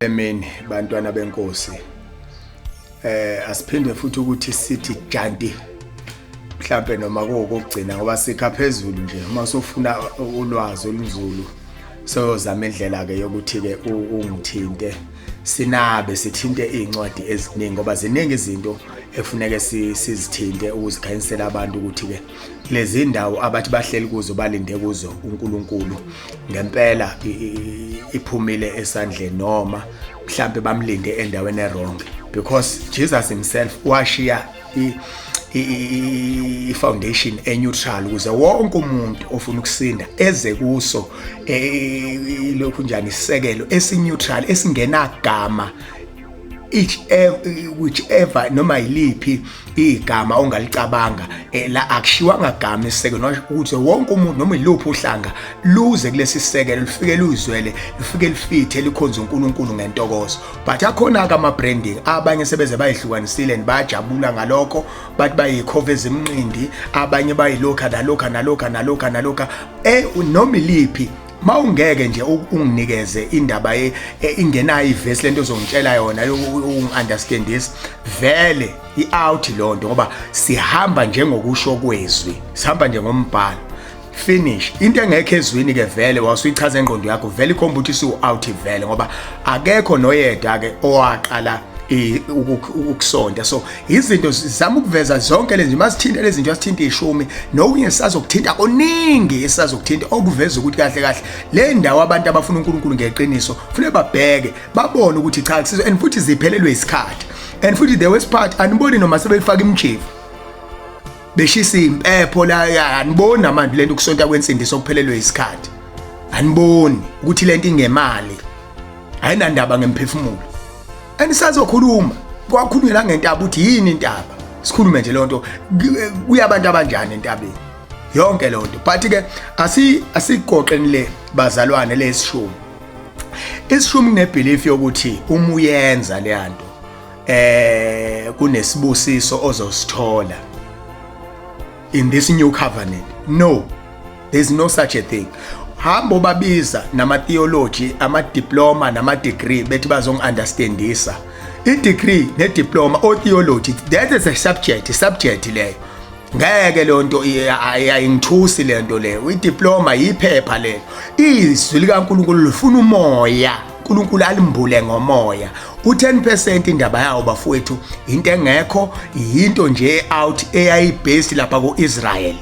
Emini bantwana benkosi asiphinde futhi ukuthi sithi janti mhlambe noma kokugcina ngoba sikha phezulu nje uma usufuna ulwazi olunzulu sozama indlela ke yokuthi ke ungithinte sinabe sithinte incwadi eziningi ngoba ziningi izinto efuneke sizithinte ukuzikhanyisela abantu ukuthi ke lezi ndawo abathi bahleli kuzo balinde kuzo uNkulunkulu ngempela iphumile esandleni noma mhlambe bamlinde endaweni errong because Jesus himself washiya i-foundation e-neutral ukuze wonke umuntu ofuna ukusinda eze kuso lokhu njani isekelo esi-neutral esingenagama whichever noma yiliphi igama ongalicabanga la akushiwanga gama isekelo ukuthi wonke umuntu noma iluphi uhlanga luze kulesi sekelo lifike luzwele lifike lifithe likhonza uNkulunkulu ngentokozo but akhona ke ama branding abanye sebeze bayihlukanisile bayajabula ngalokho bathi bayikhove ezimnqindi abanye bayilokha nalokha noma iliphi mawungeke nje unginikeze indaba ingenayo ivesi lento ozongitshela yona ungi-understandisa vele i-out lonto ngoba sihamba njengokusho kwezwi sihamba njengombhalo finish into engekho ezwini ke vele wasuyichaza engqondo yakho vele ikhomba ukuthi siwu-out vele ngoba akekho noyedwa ke owaqala ukusonda so izinto zizama ukuveza zonke lezi masithinta lezi zinto asithinta ishumi nokunye sizokuthinta oningi esizokuthinta okuveza ukuthi kahle le ndawo abantu abafuna uNkulunkulu ngeqiniso kufanele babheke babone ukuthi cha kusizwe and futhi ziphelelwe isikhathi and futhi the worst part aniboni noma sebefaka imchief beshisa impepho la aniboni manje lento kusonta kwensindiso okuphelelwe isikhathi aniboni ukuthi lento ingemali ayinandaba ngemphefumulo anisazokhuluma kwakhulunywa la ngentaba uthi yini intaba sikhulume nje lonto kuyabantu abanjani entabeni yonke lonto but ke asigoqeni le bazalwane lesishumi isishumi kunebelief yokuthi uma uyenza le yanto kunesibusiso ozosithola in this new covenant no there's no such a thing hambo babiza nama theology ama diploma nama degree bethi bazongi-understandisa i-degree ne-diploma o theology that is a subject leyo ngeke lonto ayingithusi lento leyo i-diploma yiphepha lelo izwi likaNkulunkulu lifuna umoya uNkulunkulu alimbule ngomoya u10% indaba yawo bafowethu into engekho into nje out eyayibased lapha ku-Israel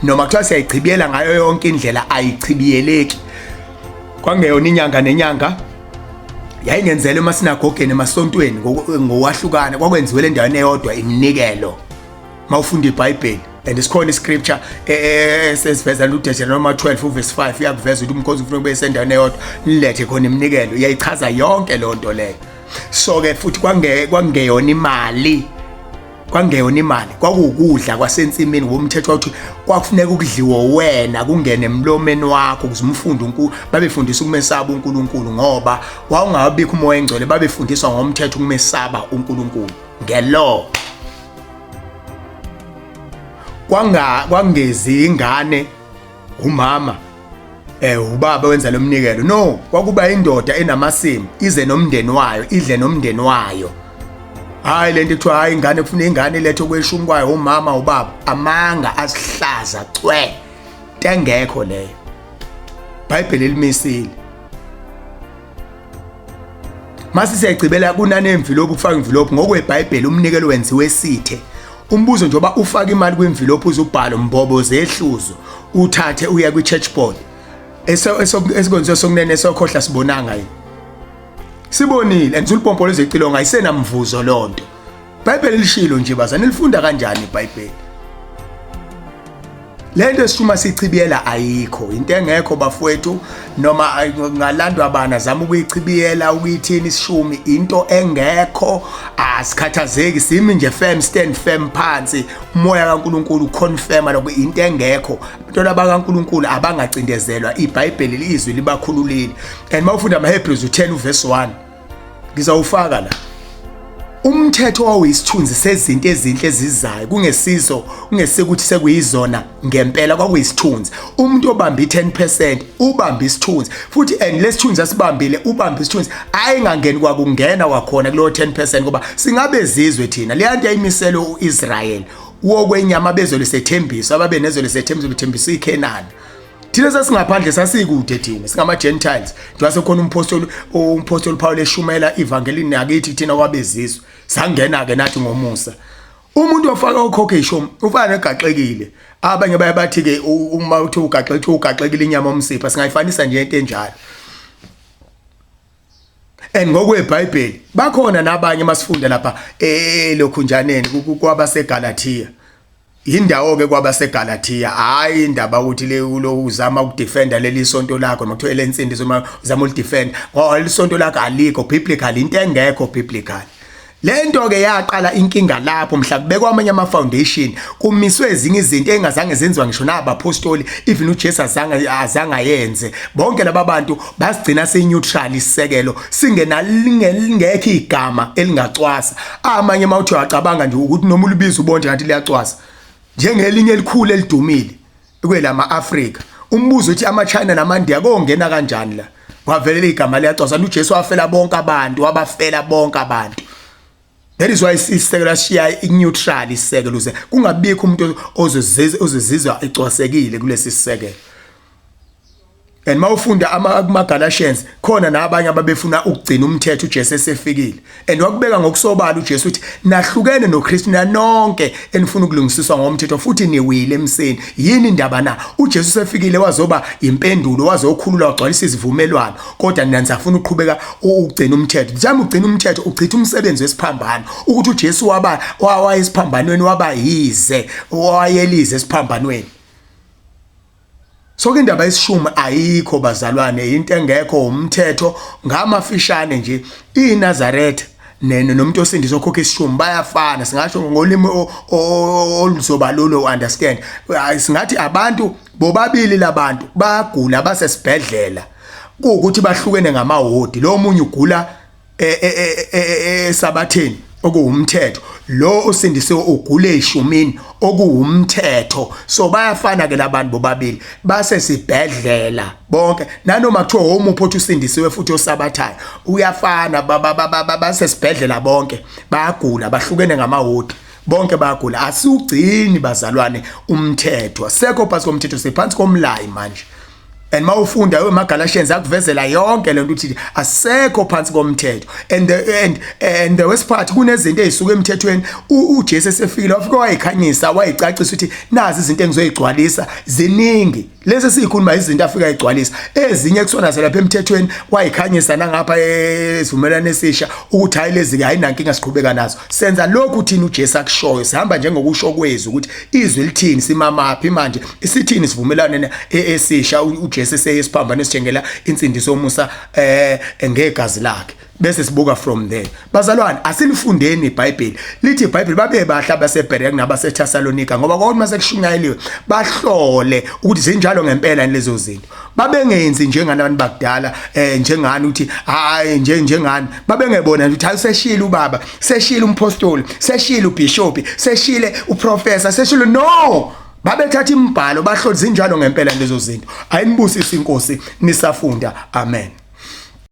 noma kuthiwa siyayichibiyela ngayo yonke indlela ayichibiyeleki kwangeyona inyanga nenyanga yayingenzele emasinagogeni emasontweni ngokwahlukana kwakwenziwe le ndawo eyodwa iminikelo mawufunda iBhayibheli and isikhona iscripture esesiveza uDuteronomy 12 verse 5 iyakuveza ukuthi umkhosi ufuna kube sendaweni eyodwa nilethe khona iminikelo iyayichaza yonke lonto leyo so ke futhi kwangeyona imali kwakuwukudla kwasensimini ngomthetho wathi kwakufuneka ukudliwa wena kungene emlomeni wakho ukuze umfundi uNkulunkulu babefundisa ukumesaba uNkulunkulu ngoba wawungabikho umoya engcwele babefundiswa ngomthetho ukumesaba uNkulunkulu ngelaw kwangezi ingane umama ubaba wenza lo mnikelo no kwakuba indoda enamasimu ize nomndeni wayo idle nomndeni wayo hayi lento kuthiwa hayi ingane kufuna ingane letho kweshumi kwayo umama ubaba amanga asihlaza cwe tengekho leyo iBhayibheli limisile mase siyayigcibela kunane envelope ufaka envelope ngokweBhayibheli umnikelo wenziwe sithe umbuzo njoba ufaka imali kwienvelope uzubhala umbobo zehluzo uthathe uya kwi-church board esikwenziwe sokunene sokhohla sibonanga yini sibonile andizulipompo lezecilonga ayisenamvuzo lonto iBhayibheli lishilo nje bazana lifunda kanjani iBhayibheli lento esishuma sichibiyela ayikho into engekho bafowethu noma ngalandwa abana zama ukuyichibiyela ukuyithini isishumi into engekho asikhathazeki simi nje firm stand firm phansi umoya kaNkulunkulu confirm lokho into engekho abantwana bakaNkulunkulu abangacindezelwa iBhayibheli lizwi libakhululile and mawufunda amaHebrews 10 verse 1 ngizawufaka la umthetho wawuyisithunzi sezinto ezinhle ezizayo kungesekuthi sekuyizona ngempela kwakuyisithunzi. Umuntu obamba i10% ubamba isithunzi futhi and lesithunzi asibambile ubamba isithunzi ayingangeni kwakungena kwakhona kulo 10% ngoba singabe zizwe thina leyanto yayimisela uIsrael wokwenyama bezolesethembiso ababe nezolesethembiso bethembisa iKenani. Thina sasingaphandle sasikude thina singama Gentiles njengoba sekhona umpostoli Paul eshumela ivangelini yakithi thina kwabezizwe sangena ke nathi ngomusa. Umuntu ofaka ukhokhe ishomo ufana negaxekile. Abanye baye bathi ke uma uthi ugaxekile inyama omsipha singayifanisa nje into enjalo. ngokweBhayibheli bakhona nabanye masifunda lapha lokhunjaneni kwabaseGalatia. Indawo ke kwabaseGalatia hayi indaba ukuthi le ulo uzama ukudefenda leli sonto lakho makuthiwa lensindi uzama ulidefend ngoba lisonto lakho alikho biblical into engekho biblical. Lento ke yaqala inkinga lapho mhla kubekwa amanye ama foundation kumiswe ezinye izinto engazange zenziwa ngisho nabapostoli even uJesu azange yenze. Bonke laba bantu basigcina seneutral isekelo singenalingekho igama elingacwasa. Amanye mawuthi wacabanga nje ukuthi noma ulibiza ubonke ngathi liyacwasa. Njengelinye elikhulu elidumile kwelama Africa. Umbuzo uthi ama China namaNdiya kongena kanjani la? Kwavelela igama liyacwasa. uJesu wafela bonke abantu, wabafela bonke abantu. That is why isisekelo siya neutral isekelo uze kungabikho umuntu ozozizwa ecwasekile kulesi sisekelo. And mawufunda ama-Galatians khona nabanye ababefuna ukugcina umthetho uJesu esefikile. And wakubeka ngokusobala uJesu uthi nahlukene noKristu nonke enifuna ukulungisiswa ngomthetho futhi niwile emseni. Yini indaba na? uJesu sefikile wazoba impendulo wazokhulula wagcwalisa izivumelwano kodwa nina nisafuna uqhubeka ukugcina umthetho. Njalo ugcina umthetho uchitha umsebenzi wesiphambano ukuthi uJesu waba esiphambanweni waba yize wayelize esiphambanweni. So indaba yesishumi ayikho bazalwane into engekho umthetho ngamafishane nje iNazaretha nomuntu osindiswa okhokha isishumi bayafana singasho ngolimi oluzoba lolo understand singathi abantu bobabili labantu bagula basesibhedlela ukuthi bahlukene ngamahodi lo munye ugula esabatheni okuwumthetho lo osindisiwe ugule eshumini okuwumthetho so bayafana ke labantu bobabili basesibhedlela bonke nanoma kuthiwa umuphi othi usindisiwe futhi osabathayo uyafana basesibhedlela bonke bayagula bahlukene ngamahodi bonke bayagula asiugcini bazalwane umthetho sekho phansi komthetho sephansi komlayi manje. And mawufunda weMagalatians akuvezela yonke lento uthi asekho phansi komthetho and the worst part kunezinto ezisuka emthethweni uJesu esefikile wafika wayikhanyisa wayicacisa ukuthi nazi izinto engizoyigcwalisa ziningi lezi sikhuluma izinto afika ayigcwalisa ezinye kusona lapha emthethweni wayikhanyisa nangapha esivumelane esisha ukuthi hayi lezi hayi nankinga siqhubeka nazo senza lokhu thina uJesu akushoyo sihamba njengokusho kwezwi ukuthi izwi lithini simamaphi manje isithini sivumelane esisha uJesu seyesiphambano esitshengela insindiso yomusa ngegazi lakhe bese sibuka from there. Bazalwane asilifundeni iBhayibheli lithi iBhayibheli babe bahla baseBereya nabaseThesalonika ngoba konke mase kushunyayeliwe bahlole ukuthi zinjalo ngempela lezo zinto babengenzi njenganabantu bakudala njengani uthi hayi njengani babengebona ukuthi hayi seshile ubaba seshile umpostoli seshile ubishop seshile uprofessor seshile no babethatha imibhalo bahloli zinjalo ngempela lezo zinto ayinibusise inkosi nisafunda amen.